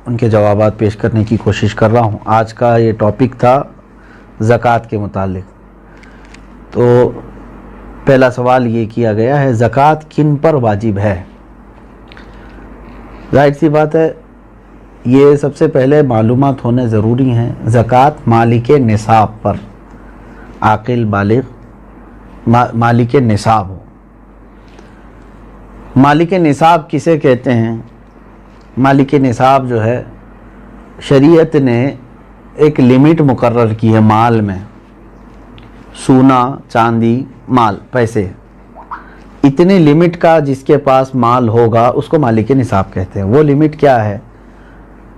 ان کے جوابات پیش کرنے کی کوشش کر رہا ہوں۔ آج کا یہ ٹاپک تھا زکوٰۃ کے متعلق۔ تو پہلا سوال یہ کیا گیا ہے، زکوٰۃ کن پر واجب ہے؟ ظاہر سی بات ہے، یہ سب سے پہلے معلومات ہونے ضروری ہیں۔ زکوٰۃ مالک نصاب پر، عاقل بالغ مالک نصاب ہو۔ مالک نصاب کسے کہتے ہیں؟ مالک نصاب جو ہے، شریعت نے ایک لمٹ مقرر کی ہے مال میں، سونا، چاندی، مال، پیسے، اتنے لمٹ کا جس کے پاس مال ہوگا اس کو مالک نصاب کہتے ہیں۔ وہ لمٹ کیا ہے؟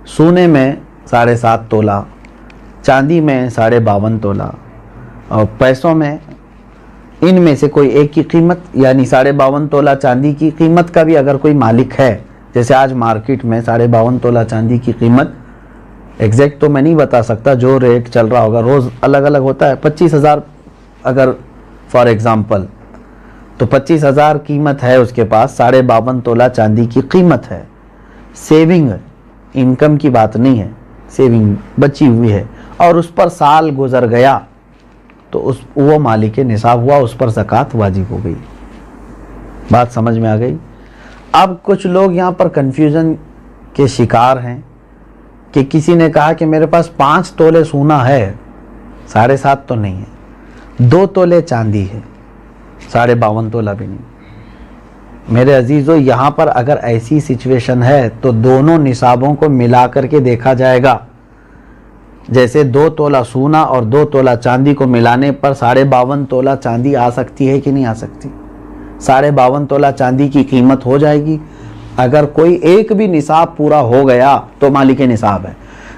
سونے میں 7.5 تولہ، چاندی میں 52.5 تولہ، اور پیسوں میں ان میں سے کوئی ایک کی قیمت، یعنی 52.5 تولہ چاندی کی قیمت کا بھی اگر کوئی مالک ہے، جیسے آج مارکیٹ میں 52.5 تولہ چاندی کی قیمت ایگزیکٹ تو میں نہیں بتا سکتا، جو ریٹ چل رہا ہوگا روز الگ الگ ہوتا ہے، 25,000 اگر فار ایگزامپل، تو 25,000 قیمت ہے اس کے پاس، 52.5 تولہ چاندی کی قیمت ہے۔ سیونگ، انکم کی بات نہیں ہے، سیونگ بچی ہوئی ہے، اور اس پر سال گزر گیا تو وہ مالک نصاب ہوا، اس پر زکوٰۃ واجب ہو گئی۔ بات سمجھ میں آ گئی؟ اب کچھ لوگ یہاں پر کنفیوژن کے شکار ہیں کہ کسی نے کہا کہ میرے پاس 5 تولے سونا ہے، 7.5 تو نہیں ہے، 2 تولے چاندی ہے، 52.5 تولہ بھی نہیں۔ میرے عزیزو، یہاں پر اگر ایسی سچویشن ہے تو دونوں نصابوں کو ملا کر کے دیکھا جائے گا۔ جیسے 2 تولہ سونا اور 2 تولہ چاندی کو ملانے پر 52.5 تولہ چاندی آ سکتی ہے کہ نہیں آ سکتی؟ 52.5 تولہ چاندی کی قیمت ہو جائے گی۔ اگر کوئی ایک بھی نصاب پورا ہو گیا تو مالک نصاب ہے۔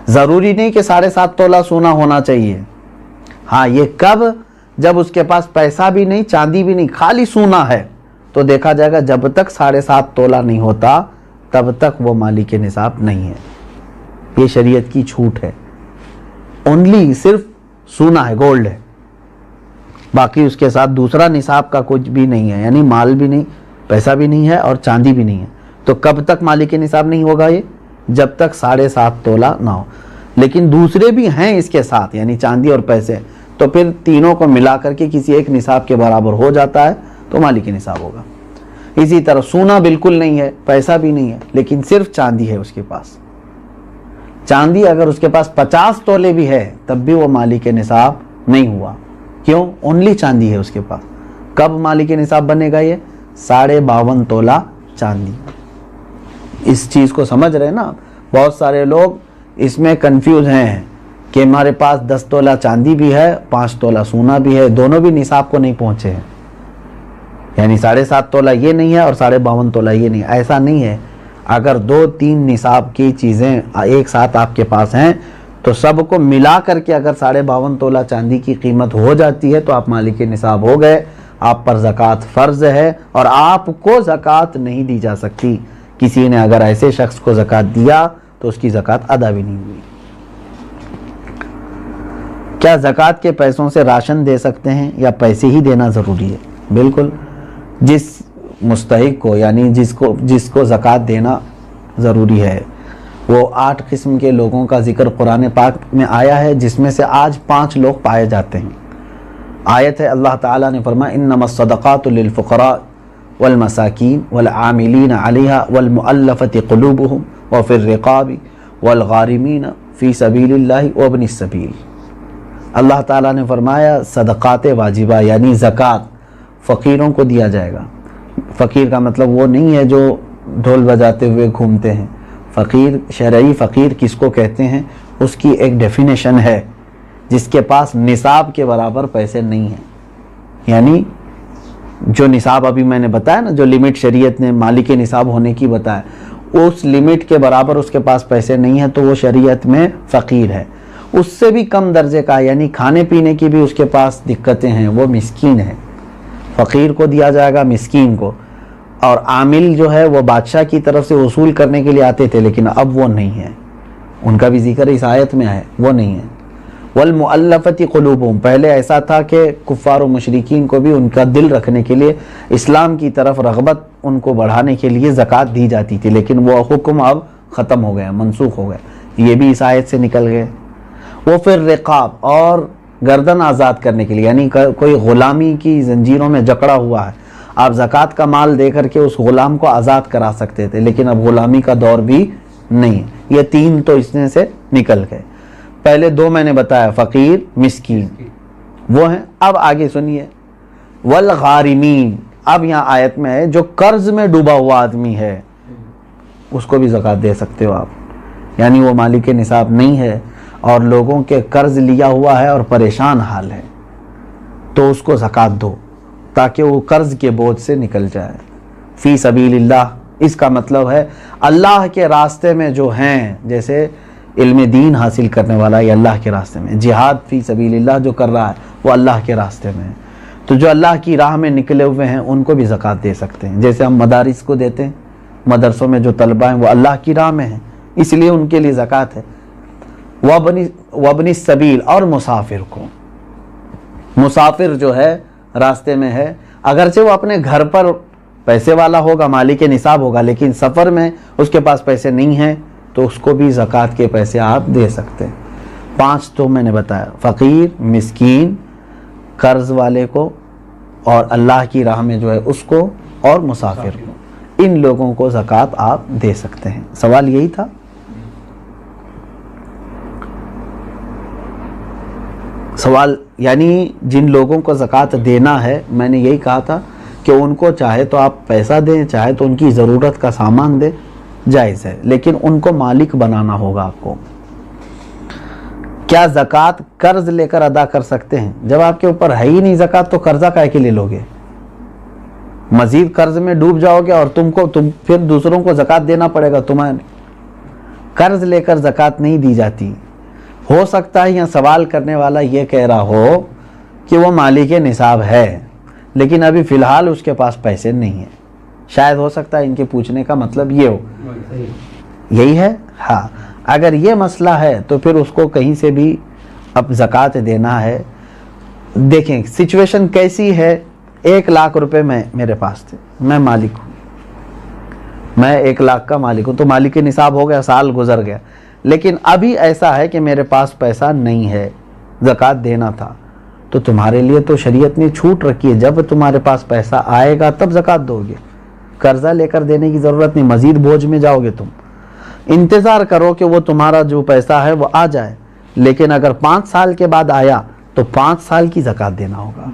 ضروری نہیں کہ 7.5 تولہ سونا ہونا چاہیے۔ ہاں، یہ کب؟ جب اس کے پاس پیسہ بھی نہیں، چاندی بھی نہیں، خالی سونا ہے، تو دیکھا جائے گا جب تک 7.5 تولہ نہیں ہوتا تب تک وہ مالک نصاب نہیں ہے۔ یہ شریعت کی چھوٹ ہے۔ اونلی صرف سونا ہے، گولڈ ہے، باقی اس کے ساتھ دوسرا نصاب کا کچھ بھی نہیں ہے، یعنی مال بھی نہیں، پیسہ بھی نہیں ہے اور چاندی بھی نہیں ہے۔ تو کب تک مالک نصاب نہیں ہوگا یہ؟ جب تک 7.5 تولہ نہ ہو۔ لیکن دوسرے بھی ہیں اس کے ساتھ، یعنی چاندی اور پیسے، تو پھر تینوں کو ملا کر کے کسی ایک نصاب کے برابر ہو جاتا ہے تو مالک نصاب ہوگا۔ اسی طرح سونا بالکل نہیں ہے، پیسہ بھی نہیں ہے، لیکن صرف چاندی ہے اس کے پاس۔ چاندی اگر اس کے پاس 50 تولے بھی ہے تب بھی وہ مالک نصاب نہیں ہوا۔ کیوں؟ اونلی چاندی ہے اس کے پاس۔ کب مالک نصاب بنے گا یہ؟ 52.5 تولہ چاندی۔ اس چیز کو سمجھ رہے نا؟ بہت سارے لوگ اس میں کنفیوز ہیں کہ ہمارے پاس 10 تولہ چاندی بھی ہے، 5 تولہ سونا بھی ہے، دونوں بھی نصاب کو نہیں پہنچے ہیں، یعنی 7.5 تولہ یہ نہیں ہے اور 52.5 تولہ یہ نہیں ہے۔ ایسا نہیں ہے۔ اگر 2-3 نصاب کی چیزیں ایک ساتھ آپ کے پاس ہیں تو سب کو ملا کر کے اگر 52.5 تولہ چاندی کی قیمت ہو جاتی ہے تو آپ مالک نصاب ہو گئے، آپ پر زکوٰۃ فرض ہے، اور آپ کو زکوٰۃ نہیں دی جا سکتی۔ کسی نے اگر ایسے شخص کو زکوٰۃ دیا تو اس کی زکوٰۃ ادا بھی نہیں ہوئی۔ کیا زکوٰۃ کے پیسوں سے راشن دے سکتے ہیں یا پیسے ہی دینا ضروری ہے؟ بالکل، جس مستحق کو، یعنی جس کو زکوٰۃ دینا ضروری ہے، وہ 8 قسم کے لوگوں کا ذکر قرآن پاک میں آیا ہے، جس میں سے آج 5 لوگ پائے جاتے ہیں۔ آیت ہے، اللہ تعالیٰ نے فرمایا انما الصدقات للفقراء والمساکین والعاملین علیہا والمؤلفۃ قلوبہم وفی الرقاب والغارمین فی سبیل اللہ وابن السبیل۔ اللہ تعالیٰ نے فرمایا صدقات واجبہ یعنی زکوٰۃ فقیروں کو دیا جائے گا۔ فقیر کا مطلب وہ نہیں ہے جو ڈھول بجاتے ہوئے گھومتے ہیں۔ فقیر، شرعی فقیر کس کو کہتے ہیں؟ اس کی ایک ڈیفینیشن ہے، جس کے پاس نصاب کے برابر پیسے نہیں ہیں، یعنی جو نصاب ابھی میں نے بتایا نا، جو لمٹ شریعت نے مالک نصاب ہونے کی بتایا، اس لمٹ کے برابر اس کے پاس پیسے نہیں ہیں تو وہ شریعت میں فقیر ہے۔ اس سے بھی کم درجے کا، یعنی کھانے پینے کی بھی اس کے پاس دقتیں ہیں، وہ مسکین ہے۔ فقیر کو دیا جائے گا، مسکین کو۔ اور عامل جو ہے وہ بادشاہ کی طرف سے وصول کرنے کے لیے آتے تھے، لیکن اب وہ نہیں ہے، ان کا بھی ذکر اس آیت میں ہے، وہ نہیں ہے۔ والمؤلفۃ قلوبہم، پہلے ایسا تھا کہ کفار و مشرکین کو بھی ان کا دل رکھنے کے لیے، اسلام کی طرف رغبت ان کو بڑھانے کے لیے زکوٰۃ دی جاتی تھی، لیکن وہ حکم اب ختم ہو گیا، منسوخ ہو گیا، یہ بھی اس آیت سے نکل گئے۔ وہ پھر رقاب اور گردن آزاد کرنے کے لیے، یعنی کوئی غلامی کی زنجیروں میں جکڑا ہوا ہے، آپ زکوٰۃ کا مال دے کر کے اس غلام کو آزاد کرا سکتے تھے، لیکن اب غلامی کا دور بھی نہیں۔ یہ 3 تو اس میں سے نکل گئے۔ پہلے 2 میں نے بتایا، فقیر، مسکین، وہ ہیں۔ اب آگے سنیے، والغارمین، اب یہاں آیت میں ہے جو قرض میں ڈوبا ہوا آدمی ہے اس کو بھی زکوٰۃ دے سکتے ہو آپ، یعنی وہ مالک نصاب نہیں ہے اور لوگوں کے قرض لیا ہوا ہے اور پریشان حال ہے، تو اس کو زکوٰۃ دو تاکہ وہ قرض کے بوجھ سے نکل جائے۔ فی سبیل اللہ، اس کا مطلب ہے اللہ کے راستے میں جو ہیں، جیسے علم دین حاصل کرنے والا یہ اللہ کے راستے میں، جہاد فی سبیل اللہ جو کر رہا ہے وہ اللہ کے راستے میں ہے، تو جو اللہ کی راہ میں نکلے ہوئے ہیں ان کو بھی زکوٰۃ دے سکتے ہیں۔ جیسے ہم مدارس کو دیتے ہیں، مدرسوں میں جو طلبہ ہیں وہ اللہ کی راہ میں ہیں، اس لیے ان کے لیے زکوٰۃ ہے۔ وابن السبیل، اور مسافر کو، مسافر جو ہے راستے میں ہے، اگرچہ وہ اپنے گھر پر پیسے والا ہوگا، مالک نصاب ہوگا، لیکن سفر میں اس کے پاس پیسے نہیں ہیں تو اس کو بھی زکوٰۃ کے پیسے آپ دے سکتے ہیں۔ 5 تو میں نے بتایا، فقیر، مسکین، قرض والے کو، اور اللہ کی راہ میں جو ہے اس کو، اور مسافر کو، ان لوگوں کو زکوٰۃ آپ دے سکتے ہیں۔ سوال یہی تھا؟ سوال یعنی جن لوگوں کو زکوٰۃ دینا ہے، میں نے یہی کہا تھا کہ ان کو چاہے تو آپ پیسہ دیں، چاہے تو ان کی ضرورت کا سامان دیں، جائز ہے، لیکن ان کو مالک بنانا ہوگا آپ کو۔ کیا زکوٰۃ قرض لے کر ادا کر سکتے ہیں؟ جب آپ کے اوپر ہے ہی نہیں زکوٰۃ تو قرضہ کائے کے لے لوگے؟ مزید قرض میں ڈوب جاؤ گے اور تم پھر دوسروں کو زکوٰۃ دینا پڑے گا تمہیں۔ قرض لے کر زکوٰۃ نہیں دی جاتی۔ ہو سکتا ہے یہاں سوال کرنے والا یہ کہہ رہا ہو کہ وہ مالک نصاب ہے لیکن ابھی فی الحال اس کے پاس پیسے نہیں ہیں، شاید ہو سکتا ہے ان کے پوچھنے کا مطلب یہ ہو، یہی ہے؟ ہاں، اگر یہ مسئلہ ہے تو پھر اس کو کہیں سے بھی اب زکوٰۃ دینا ہے۔ دیکھیں سچویشن کیسی ہے، 1 لاکھ روپے میرے پاس تھے، میں مالک ہوں، میں 1 لاکھ کا مالک ہوں، تو مالک نصاب ہو گیا، سال گزر گیا، لیکن ابھی ایسا ہے کہ میرے پاس پیسہ نہیں ہے، زکوٰۃ دینا تھا، تو تمہارے لیے تو شریعت نے چھوٹ رکھی ہے، جب تمہارے پاس پیسہ آئے گا تب زکوٰۃ دو گے، قرضہ لے کر دینے کی ضرورت نہیں، مزید بوجھ میں جاؤ گے تم۔ انتظار کرو کہ وہ تمہارا جو پیسہ ہے وہ آ جائے، لیکن اگر 5 سال کے بعد آیا تو 5 سال کی زکوٰۃ دینا ہوگا،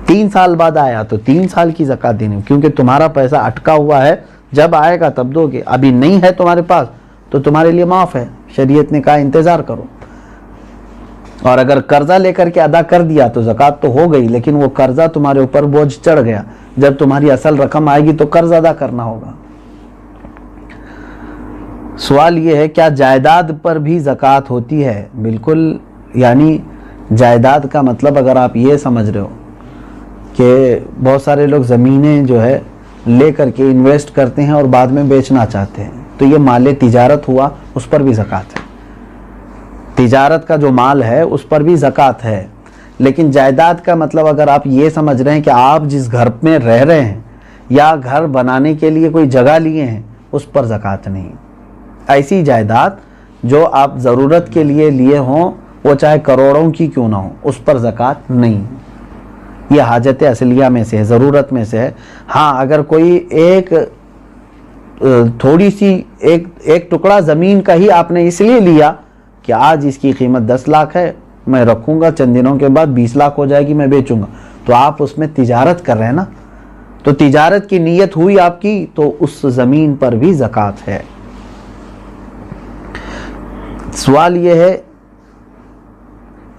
3 سال بعد آیا تو 3 سال کی زکوٰۃ دینی ہوگی، کیونکہ تمہارا پیسہ اٹکا ہوا ہے، جب آئے گا تب دو گے، ابھی نہیں ہے تمہارے پاس تو تمہارے لیے معاف ہے، شریعت نے کہا انتظار کرو۔ اور اگر قرضہ لے کر کے ادا کر دیا تو زکوٰۃ تو ہو گئی، لیکن وہ قرضہ تمہارے اوپر بوجھ چڑھ گیا، جب تمہاری اصل رقم آئے گی تو قرض ادا کرنا ہوگا۔ سوال یہ ہے کیا جائیداد پر بھی زکوٰۃ ہوتی ہے؟ بالکل، یعنی جائیداد کا مطلب اگر آپ یہ سمجھ رہے ہو کہ بہت سارے لوگ زمینیں جو ہے لے کر کے انویسٹ کرتے ہیں اور بعد میں بیچنا چاہتے ہیں، تو یہ مال تجارت ہوا، اس پر بھی زکوٰۃ ہے، تجارت کا جو مال ہے اس پر بھی زکوٰۃ ہے۔ لیکن جائیداد کا مطلب اگر آپ یہ سمجھ رہے ہیں کہ آپ جس گھر میں رہ رہے ہیں یا گھر بنانے کے لیے کوئی جگہ لیے ہیں، اس پر زکوٰۃ نہیں۔ ایسی جائیداد جو آپ ضرورت کے لیے لیے ہوں، وہ چاہے کروڑوں کی کیوں نہ ہو، اس پر زکوٰۃ نہیں۔ یہ حاجت اصلیہ میں سے ہے، ضرورت میں سے ہے۔ ہاں، اگر کوئی تھوڑی سی ایک ٹکڑا زمین کا ہی آپ نے اس لیے لیا کہ آج اس کی قیمت 10 لاکھ ہے، میں رکھوں گا، چند دنوں کے بعد 20 لاکھ ہو جائے گی، میں بیچوں گا، تو آپ اس میں تجارت کر رہے ہیں نا، تو تجارت کی نیت ہوئی آپ کی، تو اس زمین پر بھی زکوٰۃ ہے۔ سوال یہ ہے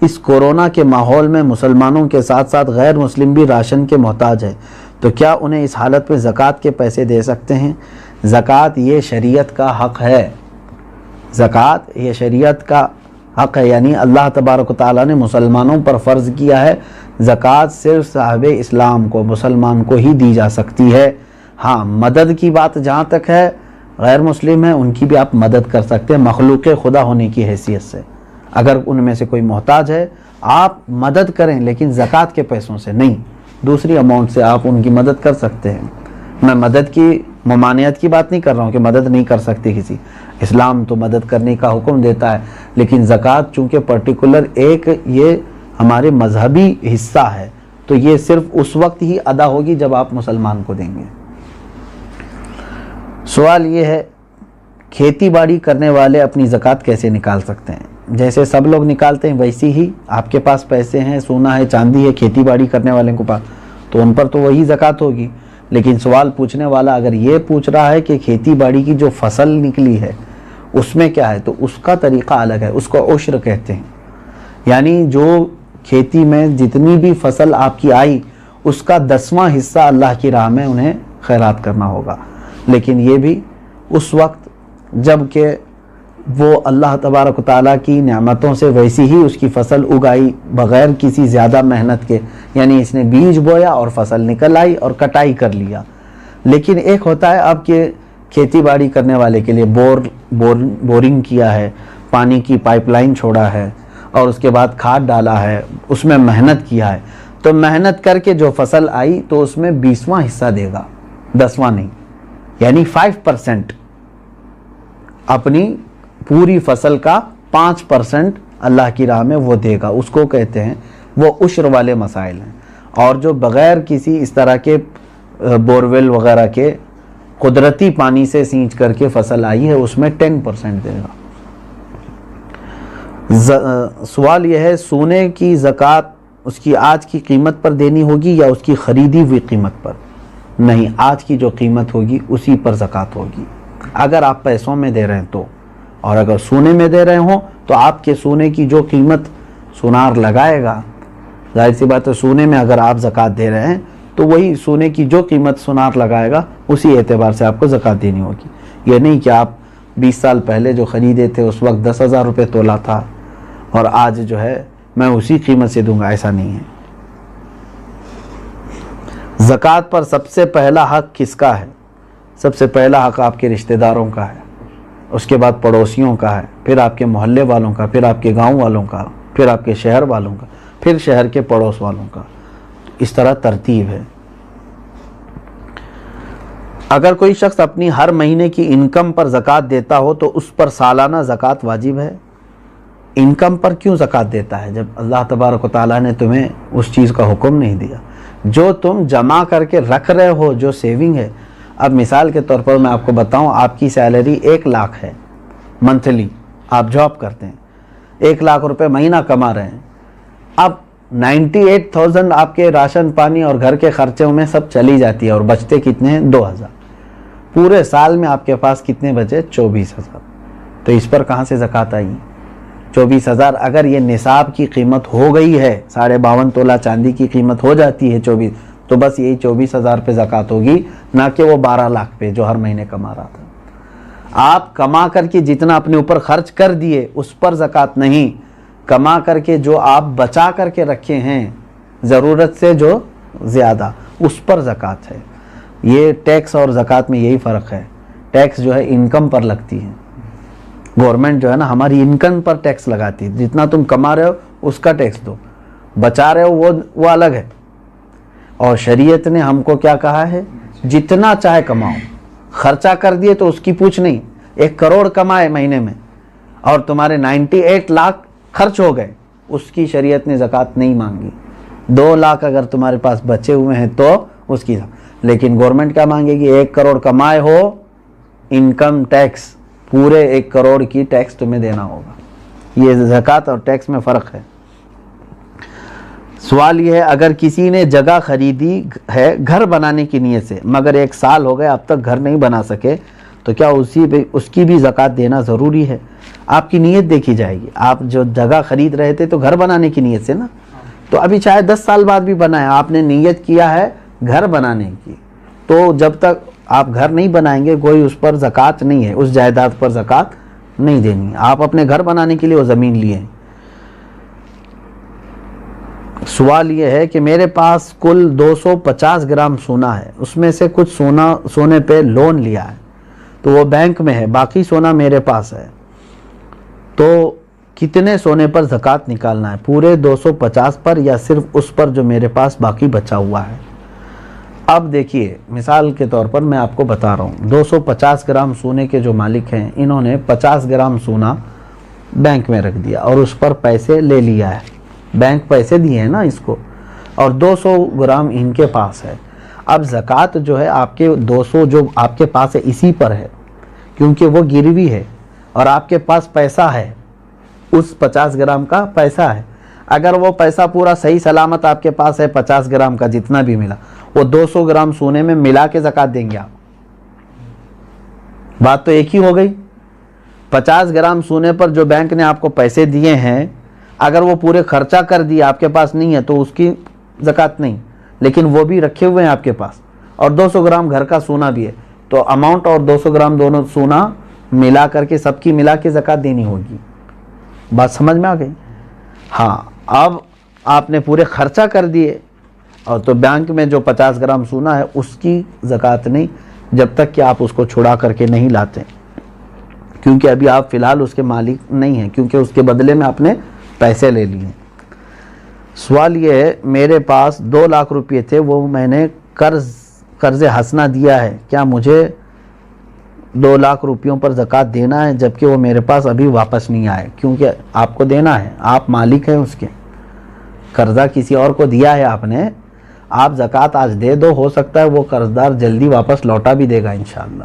اس کورونا کے ماحول میں مسلمانوں کے ساتھ ساتھ غیر مسلم بھی راشن کے محتاج ہے، تو کیا انہیں اس حالت میں زکوٰۃ کے پیسے دے سکتے ہیں؟ زکوٰۃ یہ شریعت کا حق ہے، زکوٰۃ یہ شریعت کا حق ہے، یعنی اللہ تبارک و تعالیٰ نے مسلمانوں پر فرض کیا ہے، زکوٰۃ صرف صاحب اسلام کو، مسلمان کو ہی دی جا سکتی ہے۔ ہاں، مدد کی بات جہاں تک ہے، غیر مسلم ہیں ان کی بھی آپ مدد کر سکتے ہیں مخلوق خدا ہونے کی حیثیت سے، اگر ان میں سے کوئی محتاج ہے آپ مدد کریں، لیکن زکوٰۃ کے پیسوں سے نہیں، دوسری اماؤنٹ سے آپ ان کی مدد کر سکتے ہیں۔ میں مدد کی ممانعت کی بات نہیں کر رہا ہوں کہ مدد نہیں کر سکتے کسی، اسلام تو مدد کرنے کا حکم دیتا ہے، لیکن زکوٰۃ چونکہ پرٹیکولر ایک یہ ہمارے مذہبی حصہ ہے، تو یہ صرف اس وقت ہی ادا ہوگی جب آپ مسلمان کو دیں گے۔ سوال یہ ہے کھیتی باڑی کرنے والے اپنی زکوٰۃ کیسے نکال سکتے ہیں؟ جیسے سب لوگ نکالتے ہیں ویسی ہی آپ کے پاس پیسے ہیں، سونا ہے، چاندی ہے، کھیتی باڑی کرنے والے کو پاس، تو ان پر تو وہی زکوٰۃ ہوگی۔ لیکن سوال پوچھنے والا اگر یہ پوچھ رہا ہے کہ کھیتی باڑی کی جو فصل نکلی ہے اس میں کیا ہے، تو اس کا طریقہ الگ ہے، اس کو عشر کہتے ہیں۔ یعنی جو کھیتی میں جتنی بھی فصل آپ کی آئی اس کا 10واں حصہ اللہ کی راہ میں انہیں خیرات کرنا ہوگا، لیکن یہ بھی اس وقت جب کہ وہ اللہ تبارک و تعالیٰ کی نعمتوں سے ویسی ہی اس کی فصل اگائی بغیر کسی زیادہ محنت کے، یعنی اس نے بیج بویا اور فصل نکل آئی اور کٹائی کر لیا۔ لیکن ایک ہوتا ہے اب کہ کھیتی باڑی کرنے والے کے لیے بورنگ کیا ہے، پانی کی پائپ لائن چھوڑا ہے اور اس کے بعد کھاد ڈالا ہے، اس میں محنت کیا ہے، تو محنت کر کے جو فصل آئی تو اس میں 20واں حصہ دے گا، 10واں نہیں، یعنی 5%، اپنی پوری فصل کا 5% اللہ کی راہ میں وہ دے گا، اس کو کہتے ہیں، وہ عشر والے مسائل ہیں۔ اور جو بغیر کسی اس طرح کے بورویل وغیرہ کے قدرتی پانی سے سینچ کر کے فصل آئی ہے اس میں 10% دے گا۔ سوال یہ ہے سونے کی زکوٰۃ اس کی آج کی قیمت پر دینی ہوگی یا اس کی خریدی ہوئی قیمت پر؟ نہیں، آج کی جو قیمت ہوگی اسی پر زکوٰۃ ہوگی، اگر آپ پیسوں میں دے رہے ہیں تو، اور اگر سونے میں دے رہے ہوں تو آپ کے سونے کی جو قیمت سونار لگائے گا، ظاہر سی بات ہے سونے میں اگر آپ زکوٰۃ دے رہے ہیں تو وہی سونے کی جو قیمت سونار لگائے گا اسی اعتبار سے آپ کو زکوٰۃ دینی ہوگی۔ یہ نہیں کہ آپ 20 سال پہلے جو خریدے تھے اس وقت 10,000 روپے تولہ تھا اور آج جو ہے میں اسی قیمت سے دوں گا، ایسا نہیں ہے۔ زکوٰۃ پر سب سے پہلا حق کس کا ہے؟ سب سے پہلا حق آپ کے رشتہ داروں کا ہے، اس کے بعد پڑوسیوں کا ہے، پھر آپ کے محلے والوں کا، پھر آپ کے گاؤں والوں کا، پھر آپ کے شہر والوں کا، پھر شہر کے پڑوس والوں کا، اس طرح ترتیب ہے۔ اگر کوئی شخص اپنی ہر مہینے کی انکم پر زکوٰۃ دیتا ہو تو اس پر سالانہ زکوٰۃ واجب ہے؟ انکم پر کیوں زکوٰۃ دیتا ہے جب اللہ تبارک و تعالیٰ نے تمہیں اس چیز کا حکم نہیں دیا؟ جو تم جمع کر کے رکھ رہے ہو، جو سیونگ ہے، اب مثال کے طور پر میں آپ کو بتاؤں، آپ کی سیلری 1 لاکھ ہے منتھلی، آپ جاب کرتے ہیں، 1 لاکھ روپے مہینہ کما رہے ہیں، اب 98,000 آپ کے راشن پانی اور گھر کے خرچوں میں سب چلی جاتی ہے اور بچتے کتنے ہیں؟ 2,000۔ پورے سال میں آپ کے پاس کتنے بچے؟ 24,000۔ تو اس پر کہاں سے زکوٰۃ آئی؟ 24,000 اگر یہ نصاب کی قیمت ہو گئی ہے، 52.5 تولہ چاندی کی قیمت ہو جاتی ہے 24، تو بس یہی 24,000 پہ زکوٰۃ ہوگی، نہ کہ وہ 12 لاکھ پہ جو ہر مہینے کما رہا تھا۔ آپ کما کر کے جتنا اپنے اوپر خرچ کر دیے اس پر زکوٰۃ نہیں، کما کر کے جو آپ بچا کر کے رکھے ہیں ضرورت سے جو زیادہ، اس پر زکوٰۃ ہے۔ یہ ٹیکس اور زکوٰۃ میں یہی فرق ہے، ٹیکس جو ہے انکم پر لگتی ہے، گورنمنٹ جو ہے نا ہماری انکم پر ٹیکس لگاتی ہے، جتنا تم کما رہے ہو اس کا ٹیکس دو، بچا رہے ہو وہ الگ ہے۔ اور شریعت نے ہم کو کیا کہا ہے؟ جتنا چاہے کماؤ، خرچہ کر دیے تو اس کی پوچھ نہیں۔ 1 کروڑ کمائے مہینے میں اور تمہارے 98 لاکھ خرچ ہو گئے، اس کی شریعت نے زکوٰۃ نہیں مانگی۔ 2 لاکھ اگر تمہارے پاس بچے ہوئے ہیں تو اس کی، لیکن گورنمنٹ کیا مانگے گی؟ 1 کروڑ کمائے ہو، انکم ٹیکس پورے 1 کروڑ کی ٹیکس تمہیں دینا ہوگا۔ یہ زکوٰۃ اور ٹیکس میں فرق ہے۔ سوال یہ ہے اگر کسی نے جگہ خریدی ہے گھر بنانے کی نیت سے مگر 1 سال ہو گئے اب تک گھر نہیں بنا سکے تو کیا اس کی بھی زکوٰۃ دینا ضروری ہے؟ آپ کی نیت دیکھی جائے گی۔ آپ جو جگہ خرید رہے تھے تو گھر بنانے کی نیت سے نا، تو ابھی چاہے 10 سال بعد بھی بنائیں، آپ نے نیت کیا ہے گھر بنانے کی، تو جب تک آپ گھر نہیں بنائیں گے کوئی اس پر زکوٰۃ نہیں ہے، اس جائیداد پر زکوٰۃ نہیں دینی ہے۔ آپ اپنے گھر بنانے کے لیے وہ زمین لیے ہیں۔ سوال یہ ہے کہ میرے پاس کل 250 گرام سونا ہے، اس میں سے کچھ سونے پہ لون لیا ہے تو وہ بینک میں ہے، باقی سونا میرے پاس ہے، تو کتنے سونے پر زکوٰۃ نکالنا ہے؟ پورے 250 پر یا صرف اس پر جو میرے پاس باقی بچا ہوا ہے؟ اب دیکھیے مثال کے طور پر میں آپ کو بتا رہا ہوں، 250 گرام سونے کے جو مالک ہیں انہوں نے 50 گرام سونا بینک میں رکھ دیا اور اس پر پیسے لے لیا ہے، بینک پیسے دیے ہیں نا اس کو، اور 200 گرام ان کے پاس ہے۔ اب زکوٰۃ جو ہے آپ کے 200 جو آپ کے پاس ہے اسی پر ہے، کیونکہ وہ گروی ہے اور آپ کے پاس پیسہ ہے، اس 50 گرام کا پیسہ ہے۔ اگر وہ پیسہ پورا صحیح سلامت آپ کے پاس ہے 50 گرام کا جتنا بھی ملا، وہ 200 گرام سونے میں ملا کے زکوٰۃ دیں گے آپ۔ بات تو ایک ہی ہو گئی۔ 50 گرام سونے پر جو بینک نے آپ کو پیسے دیے ہیں، اگر وہ پورے خرچہ کر دیے آپ کے پاس نہیں ہے تو اس کی زکوٰۃ نہیں، لیکن وہ بھی رکھے ہوئے ہیں آپ کے پاس، اور 200 گرام گھر کا سونا بھی ہے، تو اماؤنٹ اور 200 گرام دونوں سونا ملا کر کے سب کی ملا کے زکوٰۃ دینی ہوگی۔ بات سمجھ میں آ گئی؟ ہاں، اب آپ نے پورے خرچہ کر دیے اور تو بینک میں جو 50 گرام سونا ہے اس کی زکوٰۃ نہیں، جب تک کہ آپ اس کو چھڑا کر کے نہیں لاتے، کیونکہ ابھی آپ فی الحال اس کے مالک نہیں ہیں، کیونکہ اس کے بدلے میں آپ نے پیسے لے لیے۔ سوال یہ ہے، میرے پاس 2 لاکھ روپے تھے، وہ میں نے قرض حسنہ دیا ہے، کیا مجھے 2 لاکھ روپیوں پر زکوٰۃ دینا ہے جبکہ وہ میرے پاس ابھی واپس نہیں آئے؟ کیونکہ آپ کو دینا ہے، آپ مالک ہیں اس کے، قرضہ کسی اور کو دیا ہے آپ نے، آپ زکوٰۃ آج دے دو، ہو سکتا ہے وہ قرضدار جلدی واپس لوٹا بھی دے گا انشاءاللہ،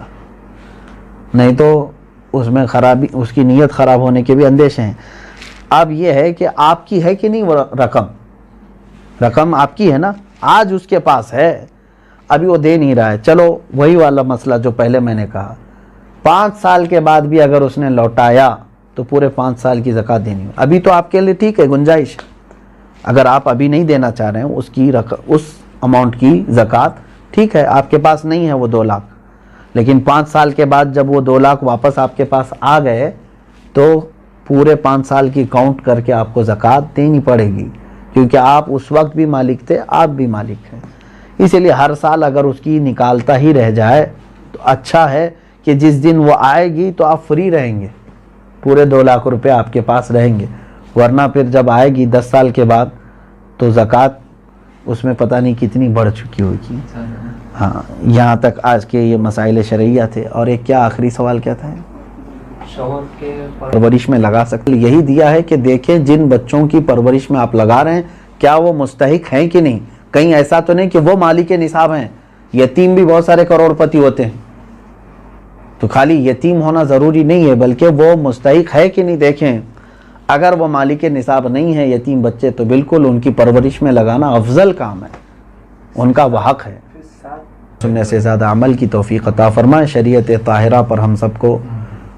نہیں تو اس میں خرابی، اس کی نیت خراب ہونے کے بھی اندیشے ہیں۔ اب یہ ہے کہ آپ کی ہے کہ نہیں وہ رقم آپ کی ہے نا، آج اس کے پاس ہے، ابھی وہ دے نہیں رہا ہے، چلو وہی والا مسئلہ جو پہلے میں نے کہا، 5 سال کے بعد بھی اگر اس نے لوٹایا تو پورے 5 سال کی زکوٰۃ دینی ہو۔ ابھی تو آپ کے لیے ٹھیک ہے، گنجائش، اگر آپ ابھی نہیں دینا چاہ رہے ہیں اس اماؤنٹ کی زکوٰۃ، ٹھیک ہے، آپ کے پاس نہیں ہے وہ 2 لاکھ، لیکن 5 سال کے بعد جب وہ 2 لاکھ واپس آپ کے پاس آ گئے تو پورے 5 سال کی کاؤنٹ کر کے آپ کو زکوٰۃ دینی پڑے گی، کیونکہ آپ اس وقت بھی مالک تھے، آپ بھی مالک ہیں۔ اسی لیے ہر سال اگر اس کی نکالتا ہی رہ جائے تو اچھا ہے کہ جس دن وہ آئے گی تو آپ فری رہیں گے، پورے 2 لاکھ روپے آپ کے پاس رہیں گے، ورنہ پھر جب آئے گی 10 سال کے بعد تو زکوٰۃ اس میں پتہ نہیں کتنی بڑھ چکی ہوگی۔ ہاں، یہاں تک آج کے یہ مسائل شرعیہ تھے۔ اور ایک کیا آخری سوال کیا تھا؟ شوہر کے پرورش میں لگا سکتے، یہی دیا ہے کہ دیکھیں جن بچوں کی پرورش میں آپ لگا رہے ہیں کیا وہ مستحق ہیں کہ نہیں، کہیں ایسا تو نہیں کہ وہ مالک نصاب ہیں، یتیم بھی بہت سارے کروڑ پتی ہوتے ہیں، تو خالی یتیم ہونا ضروری نہیں ہے بلکہ وہ مستحق ہے کہ نہیں دیکھیں۔ اگر وہ مالک نصاب نہیں ہے یتیم بچے تو بالکل ان کی پرورش میں لگانا افضل کام ہے، ان کا وہ حق ہے۔ سننے سے زیادہ عمل کی توفیق عطا فرمائے۔ شریعت طاہرہ پر ہم سب کو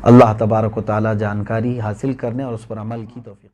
اللہ تبارک و تعالی جانکاری حاصل کرنے اور اس پر عمل کی توفیق